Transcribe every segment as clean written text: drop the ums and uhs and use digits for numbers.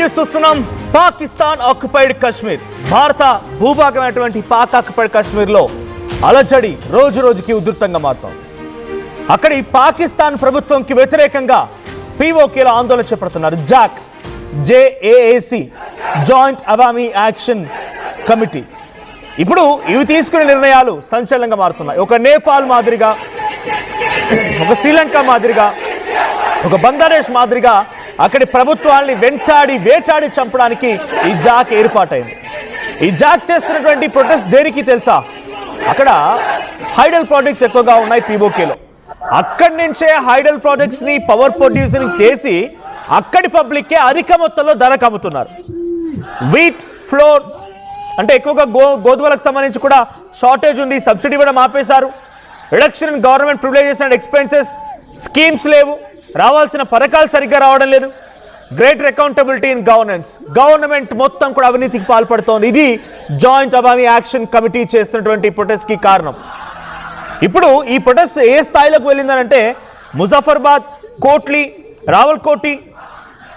News చూస్తున్నాం. Pakistan occupied Kashmir, భారత భూభాగమైనటువంటి Pak occupied కశ్మీర్లో అలజడి రోజు రోజుకి ఉధృతంగా మారుతోంది. అక్కడి పాకిస్తాన్ ప్రభుత్వంకి వ్యతిరేకంగా పీఓకేలో ఆందోళన చేపడుతున్నారు. JAAC joint Awami action committee. ఇప్పుడు ఇవి తీసుకునే నిర్ణయాలు సంచలనంగా మారుతున్నాయి. ఒక నేపాల్ మాదిరిగా, ఒక శ్రీలంక మాదిరిగా, ఒక బంగ్లాదేశ్ మాదిరిగా అక్కడి ప్రభుత్వాన్ని వేటాడి చంపడానికి ఈ జాక్ ఏర్పాటైంది. ఈ జాక్ చేస్తున్నటువంటి ప్రొటెస్ట్ దేనికి తెలుసా? అక్కడ హైడల్ ప్రాజెక్ట్స్ ఎక్కువగా ఉన్నాయి పీఓకేలో. అక్కడి నుంచే హైడల్ ప్రాజెక్ట్స్ ని పవర్ ప్రొడ్యూసింగ్ చేసి అక్కడి పబ్లిక్కే అధిక మొత్తంలో ధరకు అమ్ముతున్నారు. వీట్ ఫ్లోర్ అంటే ఎక్కువగా గోధుమలకు సంబంధించి కూడా షార్టేజ్ ఉంది. సబ్సిడీ కూడా మాపేశారు. Reduction in government privileges and expenses schemes లేవు. రావాల్సిన పథకాలు సరిగ్గా రావడం లేదు. గ్రేటర్ అకౌంటబిలిటీ ఇన్ గవర్నమెంట్ మొత్తం కూడా అవినీతికి పాల్పడుతోంది. ఇది జాయింట్ అవామీ యాక్షన్ కమిటీ చేస్తున్నటువంటి ప్రొటెస్ట్కి కారణం. ఇప్పుడు ఈ ప్రొటెస్ట్ ఏ స్థాయిలోకి వెళ్ళిందనంటే ముజఫర్బాద్, కోట్లీ, రావల్కోటి,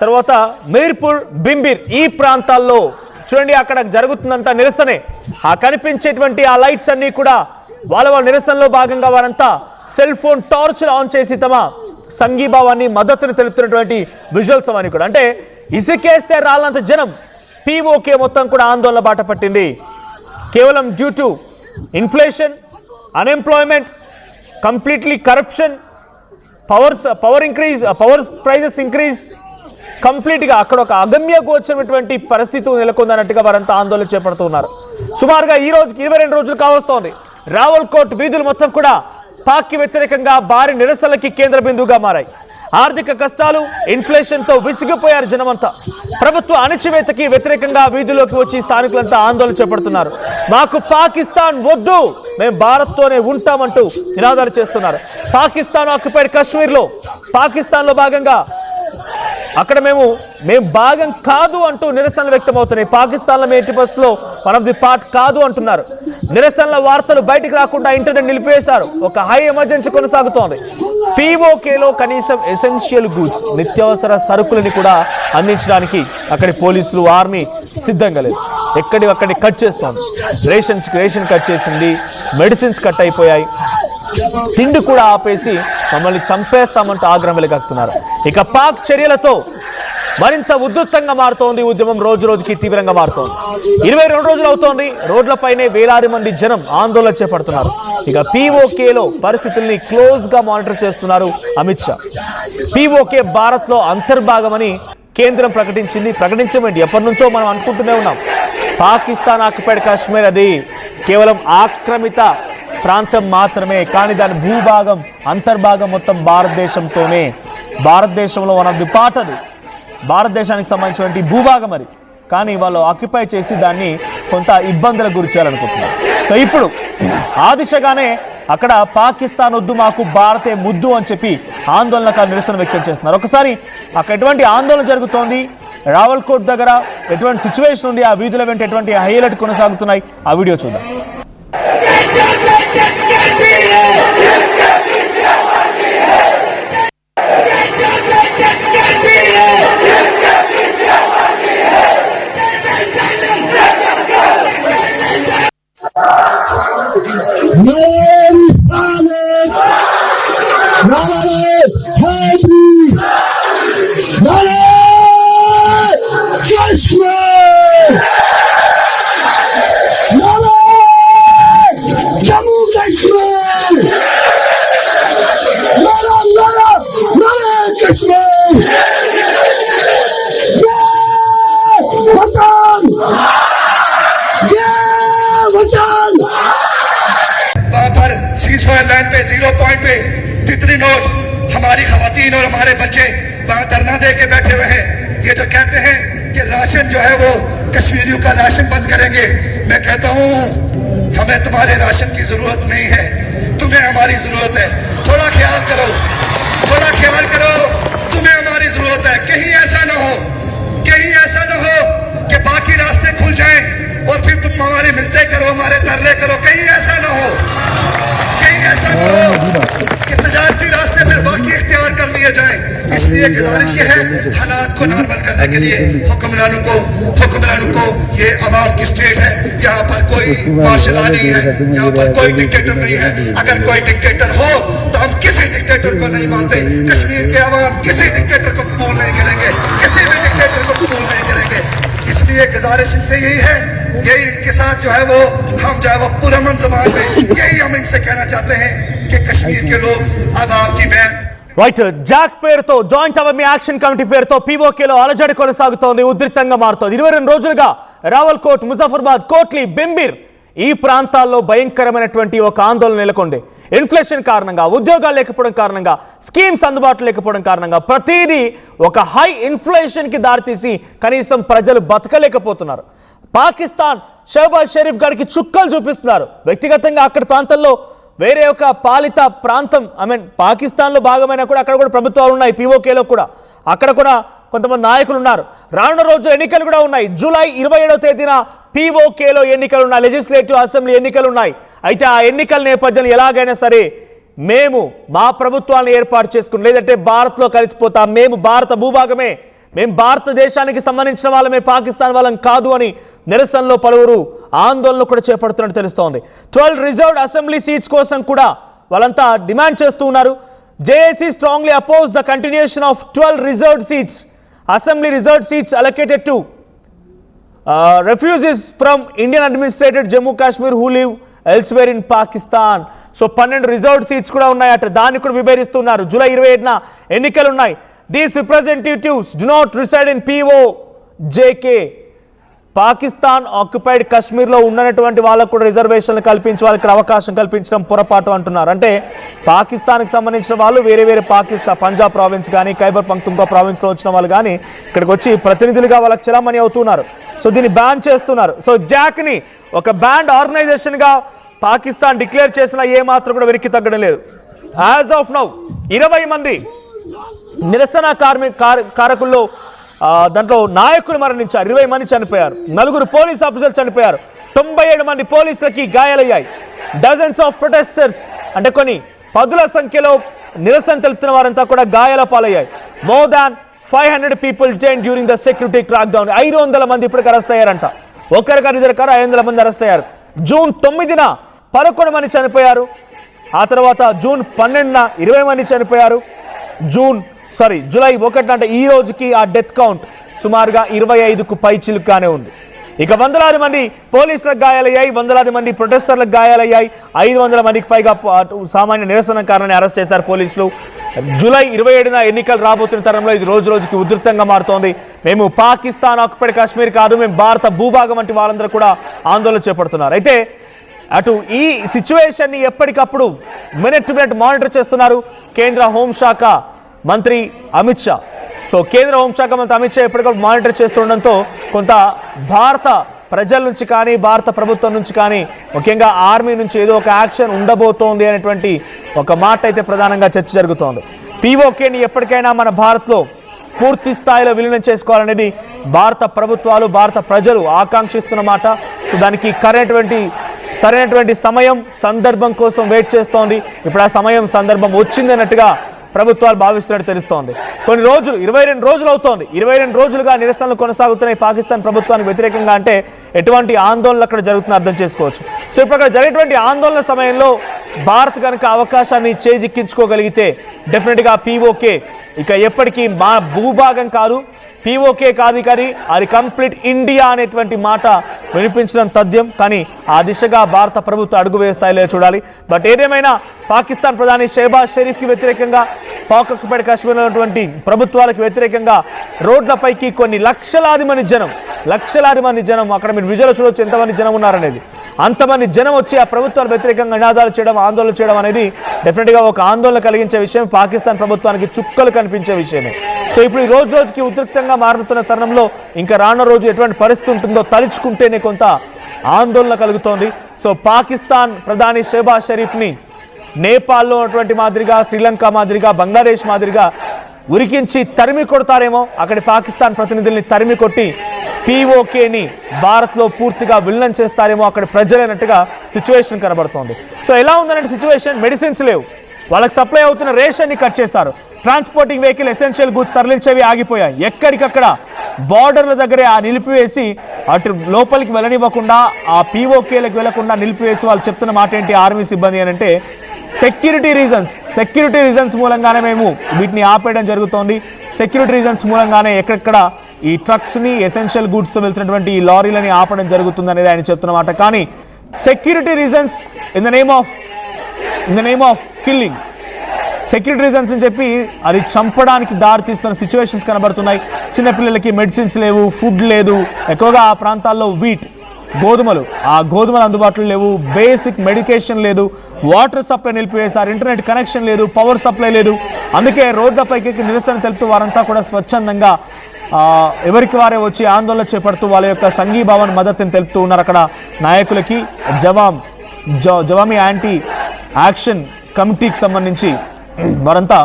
తర్వాత మీర్పూర్, బింబిర్ ఈ ప్రాంతాల్లో చూడండి అక్కడ జరుగుతుందంతా నిరసనే. ఆ కనిపించేటువంటి ఆ లైట్స్ అన్నీ కూడా వాళ్ళ నిరసనలో భాగంగా వారంతా సెల్ ఫోన్ టార్చ్ ఆన్ చేసి తమ సంఘీభావాన్ని, మద్దతుని తెలుపుతున్నటువంటి విజువల్స్ అవన్నీ కూడా. అంటే ఇసుకేస్తే రాళ్ళంత జనం. పీఓకే మొత్తం కూడా ఆందోళన బాట పట్టింది. కేవలం due to inflation, unemployment, completely corruption, power prices increase, కంప్లీట్గా అక్కడ ఒక అగమ్య గోచరమైనటువంటి పరిస్థితి నెలకొందన్నట్టుగా వారంతా ఆందోళన చేపడుతున్నారు. సుమారుగా ఈ రోజుకి 22 రోజులు కావస్తోంది. రావల్కోట్ వీధులు మొత్తం కూడా పాక్కి వ్యతిరేకంగా భారీ నిరసనలకి కేంద్ర బిందువుగా మారాయి. ఆర్థిక కష్టాలు, ఇన్ఫ్లేషన్తో విసిగిపోయారు జనమంతా. ప్రభుత్వ అణచివేతకి వ్యతిరేకంగా వీధుల్లోకి వచ్చి స్థానికులంతా ఆందోళన చేపడుతున్నారు. మాకు పాకిస్తాన్ వద్దు, మేము భారత్తోనే ఉంటామంటూ నినాదాలు చేస్తున్నారు. పాకిస్తాన్ ఆక్యుపైడ్ కశ్మీర్లో, పాకిస్తాన్లో భాగంగా అక్కడ మేము భాగం కాదు అంటూ నిరసనలు వ్యక్తమవుతున్నాయి. పాకిస్తాన్లో మేము ఎట్టి పరిస్థితుల్లో వన్ ఆఫ్ ది పార్ట్ కాదు అంటున్నారు. నిరసనల వార్తలు బయటకు రాకుండా ఇంటర్నెట్ నిలిపివేశారు. ఒక హై ఎమర్జెన్సీ కొనసాగుతోంది. పీఓకేలో కనీసం ఎసెన్షియల్ గూడ్స్, నిత్యావసర సరుకులని కూడా అందించడానికి అక్కడి పోలీసులు, ఆర్మీ సిద్ధంగా లేదు. అక్కడి కట్ చేస్తోంది. రేషన్ కట్ చేసింది. మెడిసిన్స్ కట్ అయిపోయాయి. తిండి కూడా ఆపేసి మమ్మల్ని చంపేస్తామంటూ ఆగ్రహం వెలగక్కుతున్నారు. ఇక పాక్ చర్యలతో మరింత ఉధృతంగా మారుతోంది. ఉద్యమం రోజు రోజుకి తీవ్రంగా మారుతోంది. 22 రోజులు అవుతోంది. రోడ్లపైనే వేలాది మంది జనం ఆందోళన చేపడుతున్నారు. ఇక పీఓకేలో పరిస్థితుల్ని క్లోజ్ గా మానిటర్ చేస్తున్నారు అమిత్ షా. పీఓకే భారత్ లో అంతర్భాగమని కేంద్రం ప్రకటించమేంటి? ఎప్పటి నుంచో మనం అనుకుంటూనే ఉన్నాం. పాకిస్తాన్ ఆక్యుపైడ్ కాశ్మీర్ అది కేవలం ఆక్రమిత ప్రాంతం మాత్రమే, కానీ దాని భూభాగం, అంతర్భాగం మొత్తం భారతదేశంతోనే. భారతదేశంలో వన్ ఆఫ్ ది పార్ట్ అది, భారతదేశానికి సంబంధించినటువంటి భూభాగం అది. కానీ వాళ్ళు ఆక్యుపై చేసి దాన్ని కొంత ఇబ్బందులకు గురి చేయాలనుకుంటున్నారు. సో ఇప్పుడు ఆ దిశగానే అక్కడ పాకిస్తాన్ వద్దు, మాకు భారతే ముద్దు అని చెప్పి ఆందోళనకారు నిరసన వ్యక్తం చేస్తున్నారు. ఒకసారి అక్కడ ఎటువంటి ఆందోళన జరుగుతోంది, రావల్కోట్ దగ్గర ఎటువంటి సిచ్యువేషన్ ఉంది, ఆ వీధుల వెంట ఎటువంటి హైలైట్ కొనసాగుతున్నాయి, ఆ వీడియో చూద్దాం. लाइन पे 0 पॉइंट पे तितली नोट हमारी खवातीन और हमारे बच्चे वहां धरना दे के बैठे हुए हैं। ये जो कहते हैं कि राशन जो है वो कश्मीरियों का राशन बंद करेंगे, मैं कहता हूं हमें तुम्हारे राशन की जरूरत नहीं है, तुम्हें हमारी जरूरत है। थोड़ा ख्याल करो, तुम्हें हमारी जरूरत है। कहीं ऐसा न हो कि बाकी रास्ते खुल जाएं और फिर तुम हमारे मिलते करो, हमारे तरले करो। कहीं ऐसा न हो, कहीं ऐसा न हो कि तजारती रास्ते फिर बाकी इख्तियार कर लिए जाएं। इसलिए गुजारिश ये है, हालात को नॉर्मल करने के लिए हुक्मरानों को ये अवाम की स्टेट है, यहाँ पर कोई मार्शल लॉ नहीं है, यहाँ पर कोई डिक्टेटर नहीं है। अगर कोई डिक्टेटर हो तो हम किसी डिक्टेटर को नहीं मानते। कश्मीर के अवाम किसी डिक्टेटर को कबूल नहीं करेंगे, किसी भी डिक्टेटर को कबूल नहीं करेंगे। इसलिए गुजारिश इनसे यही है, यही इनके साथ जो है वो हम जो है वो पुरअमन ज़बान में यही हम इनसे कहना चाहते हैं कि कश्मीर के लोग अब आपकी बैत రైట్ జాక్ పేరుతో జాయింట్ అవమీ యాక్షన్ కమిటీ పేరుతో పీఓకేలో అలజడి కొనసాగుతోంది, ఉద్రిక్తంగా మారుతోంది. 22 రోజులుగా రావల్కోట్, ముజఫర్బాద్, కోట్లీ, బింబిర్ ఈ ప్రాంతాల్లో భయంకరమైనటువంటి ఒక ఆందోళన నెలకొంది. ఇన్ఫ్లేషన్ కారణంగా, ఉద్యోగాలు లేకపోవడం కారణంగా, స్కీమ్స్ అందుబాటులో లేకపోవడం కారణంగా ప్రతిదీ ఒక హై ఇన్ఫ్లేషన్కి దారితీసి కనీసం ప్రజలు బతకలేకపోతున్నారు. పాకిస్తాన్ షహబాజ్ షరీఫ్ గారికి చుక్కలు చూపిస్తున్నారు. వ్యక్తిగతంగా అక్కడి ప్రాంతంలో వేరే ఒక పాలిత ప్రాంతం, పాకిస్తాన్లో భాగమైనా కూడా అక్కడ కూడా ప్రభుత్వాలు ఉన్నాయి, పీఓకేలో కూడా అక్కడ కూడా కొంతమంది నాయకులు ఉన్నారు. రానున్న రోజు ఎన్నికలు కూడా ఉన్నాయి. జూలై 27వ తేదీన పీఓకేలో ఎన్నికలు ఉన్నాయి, లెజిస్లేటివ్ అసెంబ్లీ ఎన్నికలు ఉన్నాయి. అయితే ఆ ఎన్నికల నేపథ్యంలో ఎలాగైనా సరే మేము మా ప్రభుత్వాన్ని ఏర్పాటు చేసుకుని, లేదంటే భారత్లో కలిసిపోతాం, మేము భారత భూభాగమే, మేము భారతదేశానికి సంబంధించిన వాళ్ళమే, పాకిస్తాన్ వాళ్ళం కాదు అని నిరసనలో పలువురు ఆందోళన కూడా చేపడుతున్నట్టు తెలుస్తోంది. 12 రిజర్వ్డ్ అసెంబ్లీ సీట్స్ కోసం కూడా వాళ్ళంతా డిమాండ్ చేస్తూ ఉన్నారు. JAC strongly oppose the continuation of 12 reserved seats, assembly reserved seats allocated to refugees from Indian administrated Jammu Kashmir who live elsewhere in Pakistan. So 12 reserved seats కూడా ఉన్నాయట, దాన్ని కూడా విభేదిస్తున్నారు. July 27న ఎన్నికలు ఉన్నాయి. These representatives do not reside in POJK. Pakistan occupied కశ్మీర్లో ఉన్నటువంటి వాళ్ళకు కూడా రిజర్వేషన్లు కల్పించి వాళ్ళకి అవకాశం కల్పించడం పొరపాటు అంటున్నారు. అంటే పాకిస్తాన్కి సంబంధించిన వాళ్ళు వేరే పంజాబ్ ప్రావిన్స్ కానీ, ఖైబర్ పఖ్తుంఖా ప్రావిన్స్లో వచ్చిన వాళ్ళు కానీ ఇక్కడికి వచ్చి ప్రతినిధులుగా వాళ్ళకి చలామణి అవుతున్నారు. సో దీన్ని బ్యాన్ చేస్తున్నారు. సో జాక్ని ఒక బ్యాండ్ ఆర్గనైజేషన్గా పాకిస్తాన్ డిక్లేర్ చేసినా ఏమాత్రం కూడా వెనక్కి తగ్గడం లేదు. యాజ్ ఆఫ్ నౌ 20 మంది నిరసన కారకుల్లో దాంట్లో నాయకులు మరణించారు, 20 మంది చనిపోయారు, 4 పోలీస్ ఆఫీసర్లు చనిపోయారు, 97 మంది పోలీసులకి గాయాలయ్యాయి. డజన్స్ ఆఫ్ ప్రొటెస్టర్స్, అంటే కొన్ని పదుల సంఖ్యలో నిరసన తెలుపుతున్న వారంతా కూడా గాయాల పాలయ్యాయి. మోర్ దాన్ 500 పీపుల్ జైన్ during the security crackdown. 500 మంది ఇప్పటికి అరెస్ట్ అయ్యారంట. ఒకరికారు ఇద్దరు 500 మంది అరెస్ట్ అయ్యారు. జూన్ 9న 11 మంది చనిపోయారు. ఆ తర్వాత జూన్ 12న 20 మంది చనిపోయారు. జూలై 1 అంటే ఈ రోజుకి ఆ డెత్ కౌంట్ సుమారుగా 25కు పైచిలుకానే ఉంది. ఇక వందలాది మంది పోలీసులకు గాయాలయ్యాయి, వందలాది మంది ప్రొటెస్టర్లకు గాయాలయ్యాయి. 500 మందికి పైగా సామాన్య నిరసనకారులను అరెస్ట్ చేశారు పోలీసులు. జూలై 27న ఎన్నికలు రాబోతున్న తరంలో ఇది రోజు రోజుకి ఉధృతంగా మారుతోంది. మేము పాకిస్తాన్ ఆక్యుపైడ్ కాశ్మీర్ కాదు, మేము భారత భూభాగం వంటి వాళ్ళందరూ కూడా ఆందోళన చేపడుతున్నారు. అయితే అటు ఈ సిచ్యువేషన్ని ఎప్పటికప్పుడు మినిట్ టు మినిట్ మానిటర్ చేస్తున్నారు కేంద్ర హోంశాఖ మంత్రి అమిత్ షా. సో కేంద్ర హోంశాఖ మంత్రి అమిత్ షా ఎప్పటికప్పుడు మానిటర్ చేస్తుండడంతో కొంత భారత ప్రజల నుంచి కానీ, భారత ప్రభుత్వం నుంచి కానీ, ముఖ్యంగా ఆర్మీ నుంచి ఏదో ఒక యాక్షన్ ఉండబోతోంది అనేటువంటి ఒక మాట అయితే ప్రధానంగా చర్చ జరుగుతోంది. పీఓకేని ఎప్పటికైనా మన భారత్లో పూర్తి స్థాయిలో విలీనం చేసుకోవాలనేది భారత ప్రభుత్వాలు, భారత ప్రజలు ఆకాంక్షిస్తున్న మాట. సో దానికి సరైనటువంటి సమయం, సందర్భం కోసం వెయిట్ చేస్తోంది. ఇప్పుడు ఆ సమయం, సందర్భం వచ్చింది అన్నట్టుగా ప్రభుత్వాలు భావిస్తున్నట్టు తెలుస్తోంది. కొన్ని రోజులు 22 రోజులు అవుతోంది. 22 రోజులుగా నిరసనలు కొనసాగుతున్నాయి పాకిస్తాన్ ప్రభుత్వానికి వ్యతిరేకంగా. అంటే ఎటువంటి ఆందోళనలు అక్కడ జరుగుతున్నా అర్థం చేసుకోవచ్చు. సో ఇప్పుడు అక్కడ జరిగేటువంటి ఆందోళన సమయంలో భారత్ కనుక అవకాశాన్ని చేజిక్కించుకోగలిగితే డెఫినెట్గా పీఓకే ఇక ఎప్పటికీ మా భూభాగం కాదు, పీఓకే కాదు, కానీ అది కంప్లీట్ ఇండియా అనేటువంటి మాట వినిపించడం తథ్యం. కానీ ఆ దిశగా భారత ప్రభుత్వం అడుగు వేస్తాయిలే చూడాలి. బట్ ఏదేమైనా పాకిస్తాన్ ప్రధాని షహబాజ్ షరీఫ్కి వ్యతిరేకంగా, పాక్ ఆక్యుపైడ్ కాశ్మీర్లో ఉన్నటువంటి ప్రభుత్వాలకు వ్యతిరేకంగా రోడ్లపైకి కొన్ని లక్షలాది మంది జనం అక్కడ మీరు విజువల్ చూడవచ్చు ఎంతమంది జనం ఉన్నారనేది. అంతమంది జనం వచ్చి ఆ ప్రభుత్వాలు వ్యతిరేకంగా నినాదాలు చేయడం, ఆందోళన చేయడం అనేది డెఫినెట్గా ఒక ఆందోళన కలిగించే విషయం, పాకిస్తాన్ ప్రభుత్వానికి చుక్కలు కనిపించే విషయమే. సో ఇప్పుడు ఈ రోజు రోజుకి ఉద్రిక్తంగా మారుతున్న తరుణంలో ఇంకా రానున్న రోజు ఎటువంటి పరిస్థితి ఉంటుందో తలుచుకుంటేనే కొంత ఆందోళన కలుగుతోంది. సో పాకిస్తాన్ ప్రధాని షహబాజ్ షరీఫ్ని నేపాల్లో ఉన్నటువంటి మాదిరిగా, శ్రీలంక మాదిరిగా, బంగ్లాదేశ్ మాదిరిగా ఉరికించి తరిమి కొడతారేమో, అక్కడి పాకిస్తాన్ ప్రతినిధుల్ని తరిమి కొట్టి పీఓకేని భారత్లో పూర్తిగా విలనం చేస్తారేమో అక్కడ ప్రజలైనట్టుగా సిచ్యువేషన్ కనబడుతోంది. సో ఎలా ఉందనంటే సిచ్యువేషన్, మెడిసిన్స్ లేవు, వాళ్ళకి సప్లై అవుతున్న రేషన్ని కట్ చేశారు, ట్రాన్స్పోర్టింగ్ వెహికల్ ఎసెన్షియల్ గూడ్స్ తరలించేవి ఆగిపోయాయి, ఎక్కడికక్కడ బార్డర్ల దగ్గరే ఆ నిలిపివేసి అటు లోపలికి వెళ్ళనివ్వకుండా ఆ పీఓకేలకు వెళ్లకుండా నిలిపివేసి వాళ్ళు చెప్తున్న మాట ఏంటి ఆర్మీ సిబ్బంది అని అంటే సెక్యూరిటీ రీజన్స్ మూలంగానే మేము వీటిని ఆపేయడం జరుగుతోంది, సెక్యూరిటీ రీజన్స్ మూలంగానే ఎక్కడెక్కడ ఈ ట్రక్స్ని ఎసెన్షియల్ గూడ్స్తో వెళ్తున్నటువంటి ఈ లారీలని ఆపడం జరుగుతుంది అనేది ఆయన చెప్తున్నమాట. కానీ security reasons in the name of killing, security reasons అని చెప్పి అది చంపడానికి దారితీస్తున్న సిచ్యువేషన్స్ కనబడుతున్నాయి. చిన్నపిల్లలకి మెడిసిన్స్ లేవు, ఫుడ్ లేదు, ఎక్కువగా ఆ ప్రాంతాల్లో గోధుమలు అందుబాటులో లేవు, బేసిక్ మెడికేషన్ లేదు, వాటర్ సప్లై నిలిపివేశారు, ఇంటర్నెట్ కనెక్షన్ లేదు, పవర్ సప్లై లేదు. అందుకే రోడ్లపైకి నిరసన తెలుపుతూ వారంతా కూడా స్వచ్ఛందంగా ఎవరికి వారే వచ్చి ఆందోళన చేపడుతూ వాళ్ళ యొక్క సంఘీభావాన్ని మద్దతుని తెలుపుతూ ఉన్నారు. అక్కడ నాయకులకి జవామీ యాంటీ యాక్షన్ కమిటీకి సంబంధించి వారంతా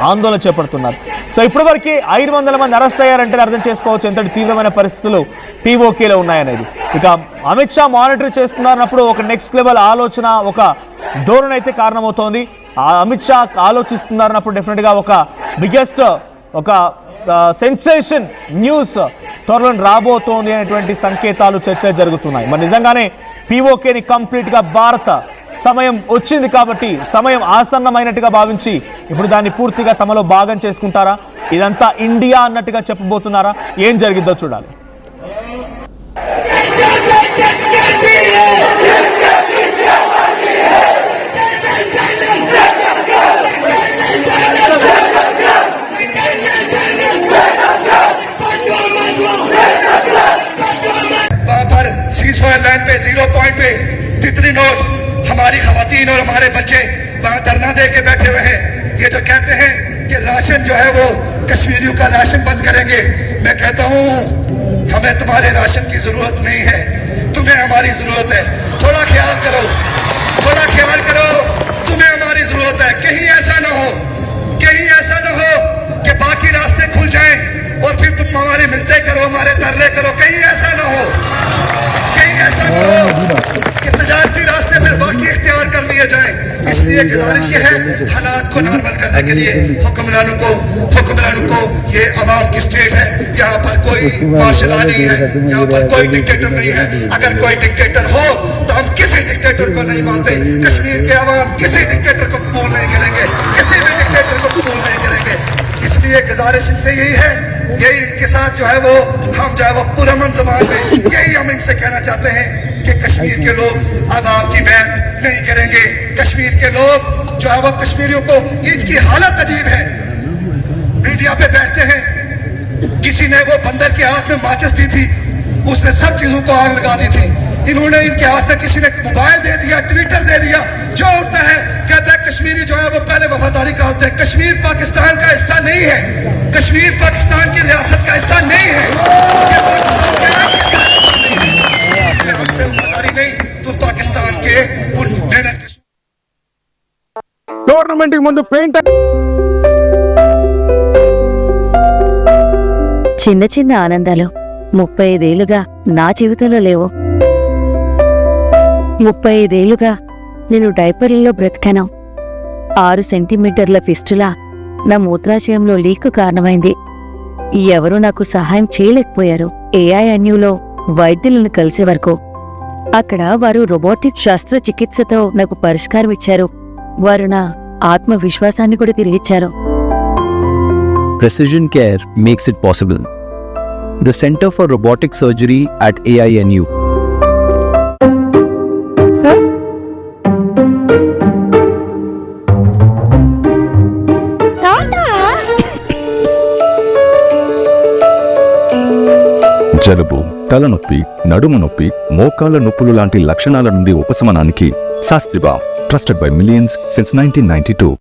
ఆందోళన చేపడుతున్నారు. సో ఇప్పటివరకు 500 మంది అరెస్ట్ అయ్యారంటే అర్థం చేసుకోవచ్చు ఎంతటి తీవ్రమైన పరిస్థితులు పీఓకేలో ఉన్నాయనేది. ఇక అమిత్ షా మానిటర్ చేస్తున్నారన్నప్పుడు ఒక నెక్స్ట్ లెవెల్ ఆలోచన, ఒక ధోరణి అయితే కారణమవుతోంది. అమిత్ షా ఆలోచిస్తున్నారన్నప్పుడు డెఫినెట్గా ఒక బిగ్గెస్ట్ సెన్సేషన్ న్యూస్ త్వరలో రాబోతోంది అనేటువంటి సంకేతాలు చర్చలు జరుగుతున్నాయి. మరి నిజంగానే పీఓకేని కంప్లీట్గా భారత సమయం వచ్చింది కాబట్టి, సమయం ఆసన్నమైనట్టుగా భావించి ఇప్పుడు దాన్ని పూర్తిగా తమలో భాగం చేసుకుంటారా, ఇదంతా ఇండియా అన్నట్టుగా చెప్పబోతున్నారా, ఏం జరిగిద్దో చూడాలి. वहां पर सीज़फायर लाइन पे 0 पॉइंट पे तितली नोट हमारी खवातीन और हमारे बच्चे वहां धरना दे के बैठे हुए हैं. ये जो कहते हैं कि राशन जो है वो कश्मीरियों का राशन बंद करेंगे, मैं कहता हूँ हमें तुम्हारे राशन की जरूरत नहीं है, तुम्हें हमारी जरूरत है. थोड़ा ख्याल करो, तुम्हें हमारी जरूरत है. कहीं ऐसा न हो कि बाकी रास्ते खुल जाएं और फिर तुम हमारी मिन्नतें करो, हमारे तरले करो. कहीं ऐसा न हो कि तजारती रास्ते फिर बाकी इख्तियार कर लिए जाएं. इसलिए गुजारिश ये है, हालात को नॉर्मल करने के लिए हुक्मरानों को ये अवाम की स्टेट है, यहाँ पर कोई मार्शल लॉ नहीं है, यहाँ पर कोई डिक्टेटर नहीं है. अगर कोई डिक्टेटर हो तो हम किसी डिक्टेटर को नहीं मानते. कश्मीर के अवाम किसी डिक्टेटर को कबूल नहीं करेंगे, किसी भी डिक्टेटर को कबूल नहीं करेंगे. इसलिए गुजारिश इनसे यही है, यही इनके साथ जो है वो हम जो है वो पुरअमन ज़बान में यही हम इनसे कहना चाहते हैं कि कश्मीर के लोग अब आपकी बैत नहीं करेंगे. कश्मीर के लोग जो है वो कश्मीरियों को, इनकी हालत अजीब है. मीडिया पे बैठते हैं, किसी ने वो बंदर के हाथ में माचिस दी थी, उसने सब चीजों को आग लगा दी थी. इन्होंने इनके हाथ में किसी ने मोबाइल दे दिया, ट्विटर दे दिया, जो उठता है कहता है कश्मीरी जो है वो पहले वफादारी का होता है. कश्मीर पाकिस्तान का हिस्सा नहीं है, कश्मीर पाकिस्तान की रियासत का हिस्सा नहीं है, हमसे वफादारी नहीं. तुम पाकिस्तान के उन मेहनत टूर्नामेंट ముందు పెయింట్ చిన్న చిన్న ఆనందాలు 35 ఏళ్లుగా నా జీవితంలో లేవు. 35 ఏళ్లుగా నేను డైపర్లలో బ్రతికాను. 6 సెంటీమీటర్ల ఫిస్టులా నా మూత్రాశయంలో లీక్ కారణమైంది. ఎవరూ నాకు సహాయం చేయలేకపోయారు. ఏఐఎన్యూలో వైద్యులను కలిసే వరకు అక్కడ వారు రోబోటిక్ శస్త్రచికిత్సతో నాకు పరిష్కారం ఇచ్చారు. వారు నా ఆత్మవిశ్వాసాన్ని కూడా తిరిగిచ్చారు. Precision care makes it possible. The Center for Robotic Surgery at AINU. జలుబు, తలనొప్పి, నడుము నొప్పి, మోకాళ్ల నొప్పులు లాంటి లక్షణాల నుండి ఉపశమనానికి శాస్త్రిబా, ట్రస్టెడ్ బై మిలియన్స్ సిన్స్ 1992.